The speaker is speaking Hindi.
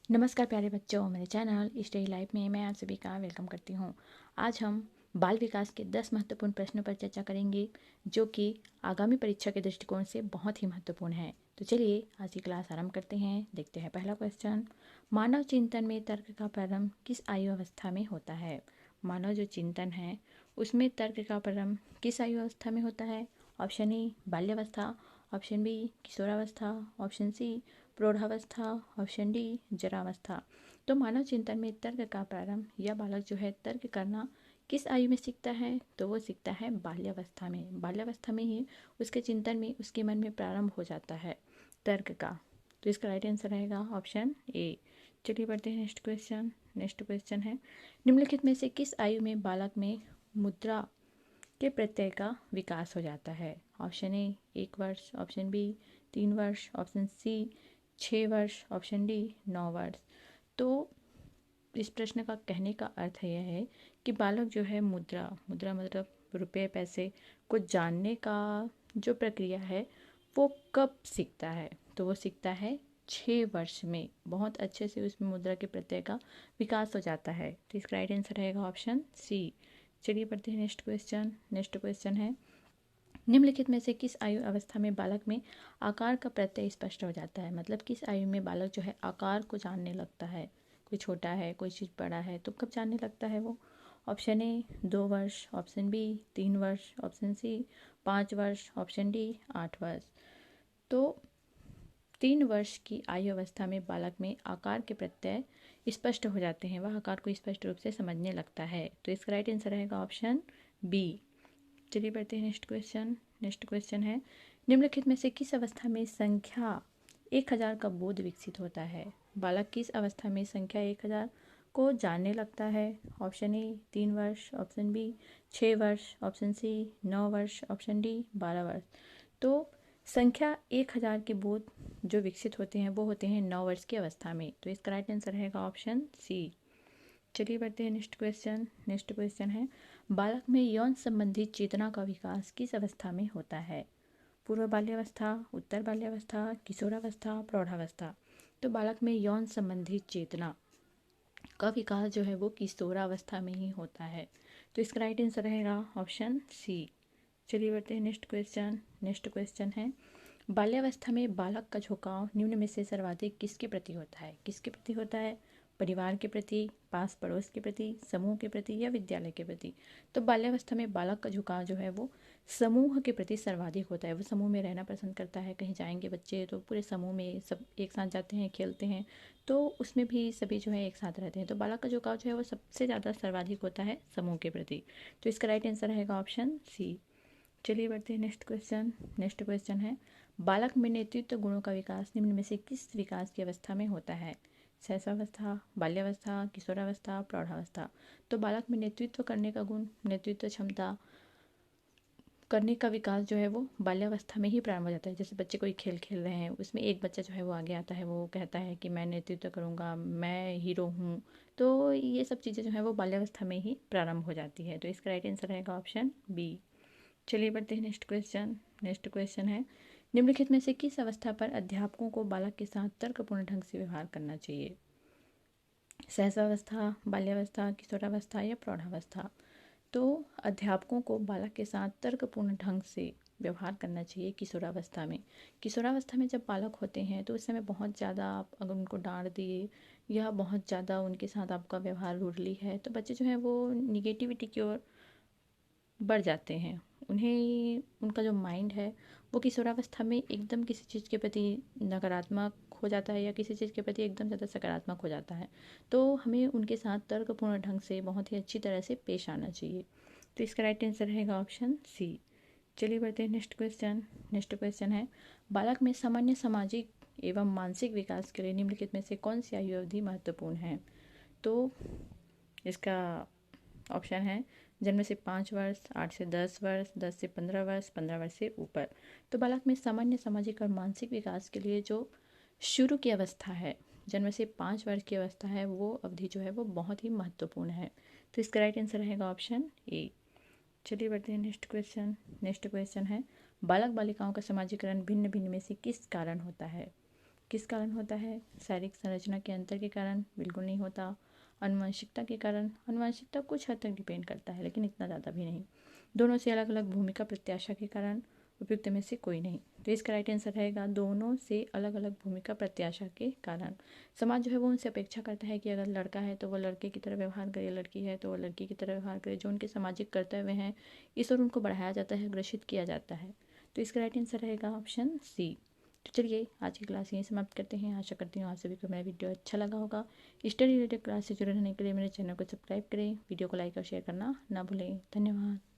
नमस्कार प्यारे बच्चों, मेरे चैनल स्टडी लाइफ में मैं आप सभी का वेलकम करती हूँ। आज हम बाल विकास के 10 महत्वपूर्ण प्रश्नों पर चर्चा करेंगे जो कि आगामी परीक्षा के दृष्टिकोण से बहुत ही महत्वपूर्ण है। तो चलिए आज की क्लास आरंभ करते हैं। देखते हैं पहला क्वेश्चन, मानव चिंतन में तर्क का प्रारंभ किस आयु अवस्था में होता है? मानव जो चिंतन है उसमें तर्क का प्रारंभ किस आयु अवस्था में होता है? ऑप्शन ए बाल्यावस्था, ऑप्शन बी किशोरावस्था, ऑप्शन सी प्रौढ़ावस्था, ऑप्शन डी जरावस्था। तो मानव चिंतन में तर्क का प्रारंभ या बालक जो है तर्क करना किस आयु में सीखता है? तो वो सीखता है बाल्यावस्था में। बाल्यावस्था में ही उसके चिंतन में, उसके मन में प्रारंभ हो जाता है तर्क का। तो इसका राइट आंसर रहेगा ऑप्शन ए। चलिए बढ़ते हैं नेक्स्ट क्वेश्चन। नेक्स्ट क्वेश्चन है, निम्नलिखित में से किस आयु में बालक में मुद्रा के प्रत्यय का विकास हो जाता है? ऑप्शन ए 1 वर्ष, ऑप्शन बी 3 वर्ष, ऑप्शन सी 6 वर्ष, ऑप्शन डी 9 वर्ष। तो इस प्रश्न का कहने का अर्थ यह है कि बालक जो है मुद्रा मुद्रा मतलब रुपये पैसे को जानने का जो प्रक्रिया है वो कब सीखता है? तो वो सीखता है 6 वर्ष में। बहुत अच्छे से उसमें मुद्रा के प्रत्यय का विकास हो जाता है। तो इसका राइट आंसर रहेगा ऑप्शन सी। चलिए पढ़ते हैं नेक्स्ट क्वेश्चन। नेक्स्ट क्वेश्चन है, निम्नलिखित में से किस आयु अवस्था में बालक में आकार का प्रत्यय स्पष्ट हो जाता है? मतलब किस आयु में बालक जो है आकार को जानने लगता है? कोई छोटा है, कोई चीज़ बड़ा है, तो कब जानने लगता है वो? ऑप्शन ए 2 वर्ष, ऑप्शन बी 3 वर्ष, ऑप्शन सी 5 वर्ष, ऑप्शन डी 8 वर्ष। तो 3 वर्ष की आयु अवस्था में बालक में आकार के प्रत्यय स्पष्ट हो जाते हैं, वह आकार को स्पष्ट रूप से समझने लगता है। तो इसका राइट आंसर रहेगा ऑप्शन बी। चलिए बढ़ते हैं नेक्स्ट क्वेश्चन। नेक्स्ट क्वेश्चन है, निम्नलिखित में से किस अवस्था में संख्या 1000 का बोध विकसित होता है? बालक किस अवस्था में संख्या 1000 को जानने लगता है? ऑप्शन ए 3 वर्ष, ऑप्शन बी 6 वर्ष, ऑप्शन सी 9 वर्ष, ऑप्शन डी 12 वर्ष। तो संख्या 1000 के बोध जो विकसित होते हैं वो होते हैं 9 वर्ष की अवस्था में। तो इसका राइट आंसर रहेगा ऑप्शन सी। चलिए बढ़ते हैं नेक्स्ट क्वेश्चन। नेक्स्ट क्वेश्चन है, बालक में यौन संबंधी चेतना का विकास किस अवस्था में होता है? पूर्व बाल्यावस्था, उत्तर बाल्यावस्था, किशोरावस्था, प्रौढ़ावस्था। तो बालक में यौन संबंधी चेतना का विकास जो है वो किशोरावस्था में ही होता है। तो इसका राइट आंसर रहेगा ऑप्शन सी। चलिए बढ़ते हैं नेक्स्ट क्वेश्चन। नेक्स्ट क्वेश्चन है, बाल्यावस्था में बालक का झुकाव निम्न में से सर्वाधिक किसके प्रति होता है? किसके प्रति होता है? परिवार के प्रति, पास पड़ोस के प्रति, समूह के प्रति या विद्यालय के प्रति? तो बाल्यावस्था में बालक का झुकाव जो है वो समूह के प्रति सर्वाधिक होता है। वो समूह में रहना पसंद करता है। कहीं जाएंगे बच्चे तो पूरे समूह में सब एक साथ जाते हैं, खेलते हैं, तो उसमें भी सभी जो है एक साथ रहते हैं। तो बालक का झुकाव जो है वो सबसे ज़्यादा सर्वाधिक होता है समूह के प्रति। तो इसका राइट आंसर रहेगा ऑप्शन सी। चलिए बढ़ते हैं नेक्स्ट क्वेश्चन। नेक्स्ट क्वेश्चन है, बालक में नेतृत्व गुणों का विकास निम्न में से किस विकास की अवस्था में होता है? शैशवावस्था, बाल्यावस्था, किशोरावस्था, प्रौढ़ावस्था। तो बालक में नेतृत्व करने का गुण, नेतृत्व क्षमता करने का विकास जो है वो बाल्यावस्था में ही प्रारंभ हो जाता है। जैसे बच्चे कोई खेल खेल रहे हैं, उसमें एक बच्चा जो है वो आगे आता है, वो कहता है कि मैं नेतृत्व करूँगा, मैं हीरो हूँ। तो ये सब चीज़ें जो है वो बाल्यावस्था में ही प्रारंभ हो जाती है। तो इसका राइट आंसर रहेगा ऑप्शन बी। चलिए बढ़ते हैं नेक्स्ट क्वेश्चन। नेक्स्ट क्वेश्चन है, निम्नलिखित में से किस अवस्था पर अध्यापकों को बालक के साथ तर्कपूर्ण ढंग से व्यवहार करना चाहिए? सहसावस्था, बाल्यावस्था, किशोरावस्था या प्रौढ़ावस्था। तो अध्यापकों को बालक के साथ तर्कपूर्ण ढंग से व्यवहार करना चाहिए किशोरावस्था में। किशोरावस्था में जब बालक होते हैं तो उस समय बहुत ज़्यादा आप अगर उनको डांट दिए या बहुत ज़्यादा उनके साथ आपका व्यवहार रूडली है तो बच्चे जो हैं वो निगेटिविटी की ओर बढ़ जाते हैं। उन्हें उनका जो माइंड है वो किशोरावस्था में एकदम किसी चीज़ के प्रति नकारात्मक हो जाता है या किसी चीज़ के प्रति एकदम ज़्यादा सकारात्मक हो जाता है। तो हमें उनके साथ तर्कपूर्ण ढंग से बहुत ही अच्छी तरह से पेश आना चाहिए। तो इसका राइट आंसर रहेगा ऑप्शन सी। चलिए बढ़ते हैं नेक्स्ट क्वेश्चन। नेक्स्ट क्वेश्चन है, बालक में सामान्य सामाजिक एवं मानसिक विकास के लिए निम्नलिखित में से कौन सी आयु अवधि महत्वपूर्ण है? तो इसका ऑप्शन है जन्म से 5 वर्ष, 8 से 10 वर्ष, 10 से 15 वर्ष, 15 वर्ष से ऊपर। तो बालक में सामान्य सामाजिक और मानसिक विकास के लिए जो शुरू की अवस्था है, जन्म से 5 वर्ष की अवस्था है, वो अवधि जो है वो बहुत ही महत्वपूर्ण है। तो इसका राइट आंसर रहेगा ऑप्शन ए। चलिए बढ़ते हैं नेक्स्ट क्वेश्चन। नेक्स्ट क्वेश्चन है, बालक बालिकाओं का समाजीकरण भिन्न भिन्न में से किस कारण होता है? किस कारण होता है? शारीरिक संरचना के अंतर के कारण? बिल्कुल नहीं होता। आनुवंशिकता के कारण? आनुवंशिकता कुछ हद तक डिपेंड करता है, लेकिन इतना ज़्यादा भी नहीं। दोनों से अलग अलग भूमिका प्रत्याशा के कारण? उपयुक्त में से कोई नहीं। तो इसका राइट आंसर रहेगा दोनों से अलग अलग भूमिका प्रत्याशा के कारण। समाज जो है वो उनसे अपेक्षा करता है कि अगर लड़का है तो वो लड़के की तरह व्यवहार करे, लड़की है तो वो लड़की की तरह व्यवहार करे। जो उनके सामाजिक कर्तव्य हैं इस ओर उनको बढ़ाया जाता है, अग्रेसित किया जाता है। तो इसका राइट आंसर रहेगा ऑप्शन सी। तो चलिए आज की क्लास यहीं समाप्त करते हैं। आशा करती हूँ आप सभी को मेरा वीडियो अच्छा लगा होगा। स्टडी रिलेटेड क्लास से जुड़े रहने के लिए मेरे चैनल को सब्सक्राइब करें, वीडियो को लाइक और शेयर करना ना भूलें। धन्यवाद।